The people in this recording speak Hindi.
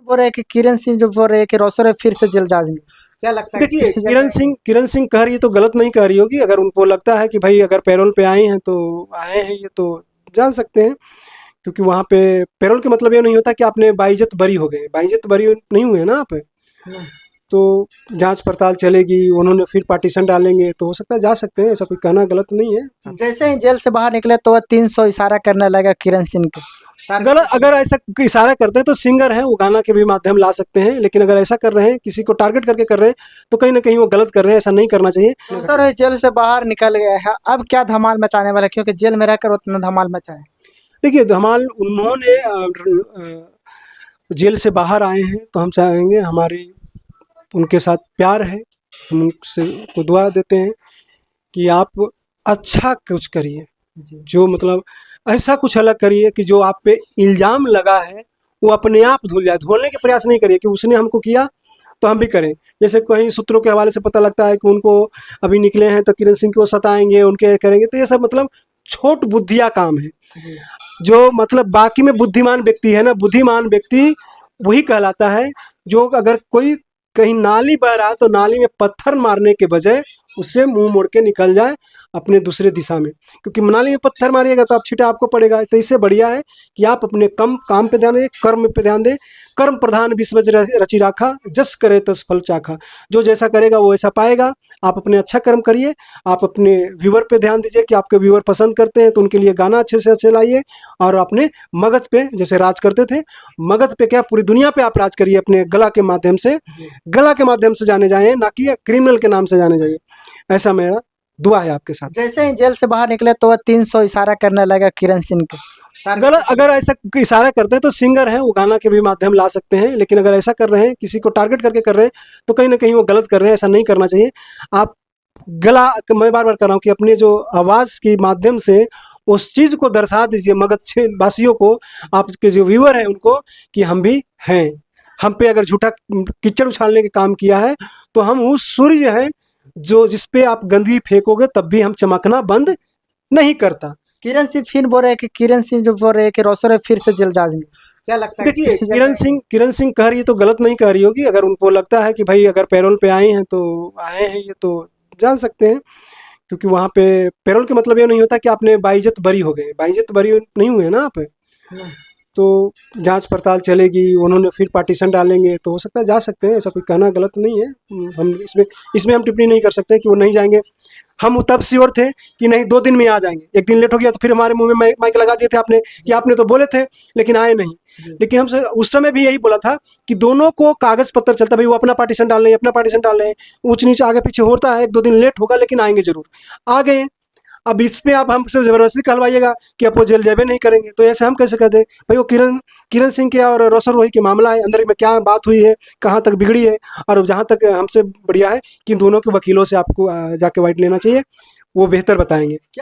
बोल रहे हैं कि किरण सिंह जो बोल रहे हैं कि रोसर फिर से जेल जाएंगे, क्या लगता है? देखिए, किससे जेल किरण सिंह कह रही है तो गलत नहीं कह रही होगी। अगर उनको लगता है कि भाई अगर पैरोल पे आए हैं तो आए हैं, ये तो जान सकते हैं। क्योंकि वहाँ पे पैरोल के मतलब ये नहीं होता कि आपने बाइज्जत बरी हो गए। बाइज्जत बरी नहीं हुए ना आप। जाएंगे? तो जांच पड़ताल चलेगी, उन्होंने फिर पार्टीशन डालेंगे तो हो सकता है जा सकते हैं। ऐसा कोई कहना गलत नहीं है। जैसे ही जेल से बाहर निकले तो वह 300 इशारा करने लगा किरण सिंह के। गलत अगर ऐसा इशारा करते हैं तो सिंगर है वो गाना के भी माध्यम ला सकते हैं, लेकिन अगर ऐसा कर रहे हैं किसी को टारगेट करके कर रहे हैं तो कहीं ना कहीं वो गलत कर रहे हैं। ऐसा नहीं करना चाहिए। रोसर जेल से बाहर निकल गया है, अब क्या धमाल मचाने वाला है? क्योंकि जेल में रहकर उतना धमाल मचा है। देखिए, धमाल उन्होंने जेल से बाहर आए हैं तो हम चाहेंगे, हमारी उनके साथ प्यार है, हम उनसे को दुआ देते हैं कि आप अच्छा कुछ करिए। जो मतलब ऐसा कुछ अलग करिए कि जो आप पे इल्ज़ाम लगा है वो अपने आप धुल जाए। धुलने के प्रयास नहीं करिए कि उसने हमको किया तो हम भी करें। जैसे कहीं सूत्रों के हवाले से पता लगता है कि उनको अभी निकले हैं तो किरण सिंह को सताएंगे, उनके करेंगे, तो ये सब मतलब छोट बुद्धिया काम है। जो मतलब बाकी में बुद्धिमान व्यक्ति है ना, बुद्धिमान व्यक्ति वही कहलाता है जो अगर कोई कहीं नाली बह रहा है तो नाली में पत्थर मारने के बजाय उससे मुंह मोड़ के निकल जाए अपने दूसरे दिशा में। क्योंकि नाली में पत्थर मारिएगा तो आप छींटा आपको पड़ेगा। तो इससे बढ़िया है कि आप अपने काम पे ध्यान दें, कर्म पे ध्यान दें। कर्म प्रधान विश्व रचि राखा, जस करे तस फल चाखा। जो जैसा करेगा वो ऐसा पाएगा। आप अपने अच्छा कर्म करिए। आप अपने व्यूअर पे ध्यान दीजिए कि आपके व्यूअर पसंद करते हैं तो उनके लिए गाना अच्छे से अच्छे लाइए। और अपने मगध पे जैसे राज करते थे, मगध पे क्या पूरी दुनिया पे आप राज करिए अपने गला के माध्यम से। गला के माध्यम से जाने जाए, ना कि क्रिमिनल के नाम से जाने जाइए। ऐसा मेरा दुआ है आपके साथ। जैसे ही जेल से बाहर निकले तो वह 300 इशारा करने लगा किरण सिंह के। गलत अगर ऐसा इशारा करते हैं तो सिंगर है वो गाना के भी माध्यम ला सकते हैं, लेकिन अगर ऐसा कर रहे हैं किसी को टारगेट करके कर रहे हैं तो कहीं ना कहीं वो गलत कर रहे हैं। ऐसा नहीं करना चाहिए। आप गला, मैं बार बार कर रहा हूँ कि अपने जो आवाज़ के माध्यम से उस चीज़ को दर्शा दीजिए मगध वासियों को, आपके जो व्यूअर हैं उनको, कि हम भी हैं। हम पे अगर झूठा कीचड़ उछालने का काम किया है तो हम उस सूर्य हैं जो जिस पे आप गंदगी फेंकोगे तब भी हम चमकना बंद नहीं करता। किरण सिंह फिर बोल रहे हैं कि किरण सिंह जो बोल रहे हैं कि रोसर फिर से जेल जाएंगे, क्या लगता है? देखिए, किससे जेल किरण सिंह कह रही है तो गलत नहीं कह रही होगी। अगर उनको लगता है कि भाई अगर पैरोल पे आए हैं तो आए हैं, ये तो जान सकते हैं। क्योंकि वहाँ पे पैरोल के मतलब ये नहीं होता कि आपने बाइज्जत बरी हो गए। बाइज्जत बरी नहीं हुए ना आप। जाएंगे? तो जांच पड़ताल चलेगी, उन्होंने फिर पार्टीशन डालेंगे तो हो सकता है जा सकते हैं। ऐसा कोई कहना गलत नहीं है। हम इसमें हम टिप्पणी नहीं कर सकते कि वो नहीं जाएंगे। हम तब श्योर थे कि नहीं 2 दिन में आ जाएंगे। एक दिन लेट हो गया तो फिर हमारे मुंह में माइक लगा दिए थे आपने कि आपने तो बोले थे लेकिन आए नहीं। लेकिन हमसे उस समय भी यही बोला था कि दोनों को कागज पत्र चलता, भाई वो अपना पार्टीशन डाल रहे हैं, अपना पार्टीशन डाल रहे हैं, ऊंच नीच आगे पीछे होता है, 1-2 दिन लेट होगा लेकिन आएंगे जरूर। आ गए। अब इसमें आप हमसे जबरदस्ती कहलवाइएगा कि आप वो जेल जेबे नहीं करेंगे तो ऐसे हम कैसे कहते हैं? भाई वो किरण सिंह के और रोशन रोही के मामला है, अंदर में क्या बात हुई है, कहाँ तक बिगड़ी है। और जहाँ तक हमसे बढ़िया है कि दोनों के वकीलों से आपको जाके वाइट लेना चाहिए, वो बेहतर बताएंगे।